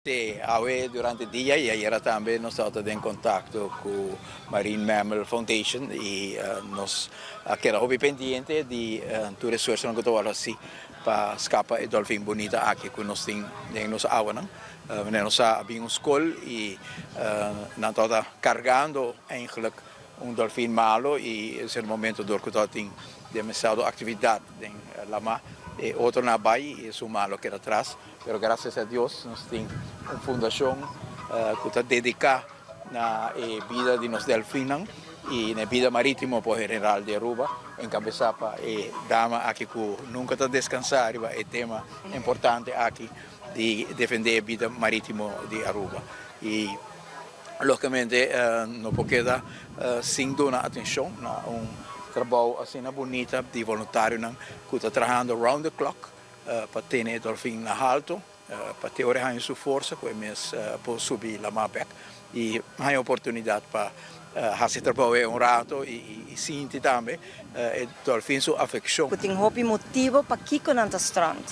Sì, durante il dia e ieri também nós estamos em contato com a Marine Mammal Foundation e nós aquela hobby pendiente de tudo esforço que estou assim para escapar e dolfin bonita aqui que nós tem em nossa água, não? Nós abrimos escola e nós estamos carregando eigenlijk dolfin malo e esse é o momento do que tem demasiado atividade em lama e outro na baía e é o malo que era atrás, pero graças a Deus nós temos uma fundação que está dedicada na vida de nos delfinos e na vida marítima por general de Aruba, encabeçada e dama aqui que nunca está descansar, é tema importante aqui de defender a vida marítima de Aruba. E logicamente não pode quedar sem dar atenção a trabalho assim bonita de voluntário que está trabalhando around the clock para ter o dolfin na alto, para ter em sua força, que é para subir a Mapec e há oportunidade para fazer trabalho rato e sentir também o dolfin sua afeição. Tem hobby motivo para Kiko na strand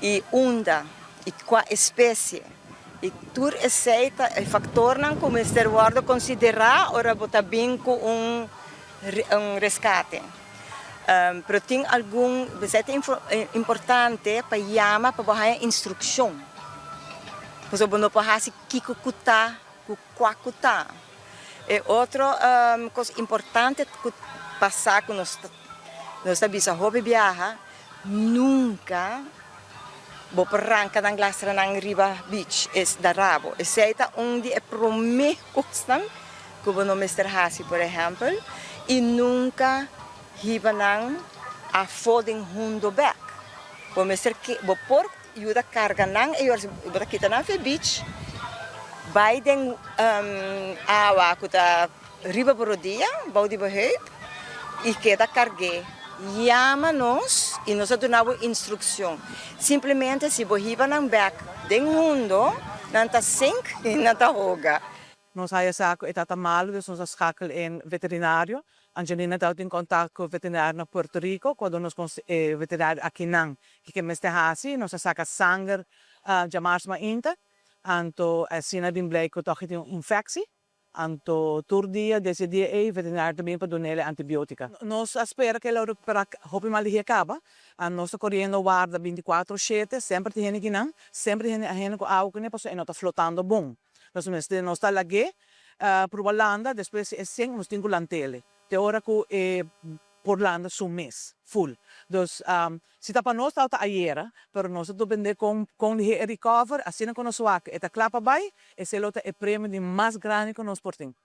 e onda e qual espécie e tur aceita e factor não como ser guarda considerar ora botar bem com rescate. Pero tem algum beset importante para chamar para dar instrução. Pois o bono para fazer kiko kuta, kuta. E outra coisa importante que passar com nós bisa hobby viaja, nunca vou arrancar na glaciar na riba beach es da rabo. Aceita onde é primeiro coisa que o bono Mr. Hasi, por exemplo, e nunca hiba nang a foding hundo back. Bo Mr. Bo por ajuda carga nang e bota kita nang fe beach. By den awa kuta riba borodia, bau di beheip, e queda cargue. Llama-nos e nós damos instrução. Simplesmente se bohiba nang back den hundo, nanta sink e nanta hoga. Nós aí saco etata malo, dus nós schakel in veterinário. Angelina está em contato com o veterinário na Porto Rico, quando nós veterinário aqui não, que me está assim, nós saca sangue, jamás mais inta, anto assim na bem blake que tem infecção, anto todo dia desse dia o veterinário também para dar ele antibiótica. Nós espera que ele para hope mal de acaba, a nossa correndo guarda 24/7, sempre tem gente que não, sempre tem gente com água que não passa e não está flotando bom. Nós está lá por Holanda, depois é sem nós temos lantele. De hora que por Holanda um mês full. Dus se está para nós está ayer, pero nós depende com recover, assim que nós suaca, eta clapa vai, esse lota é prêmio de mais grande que nós portamos.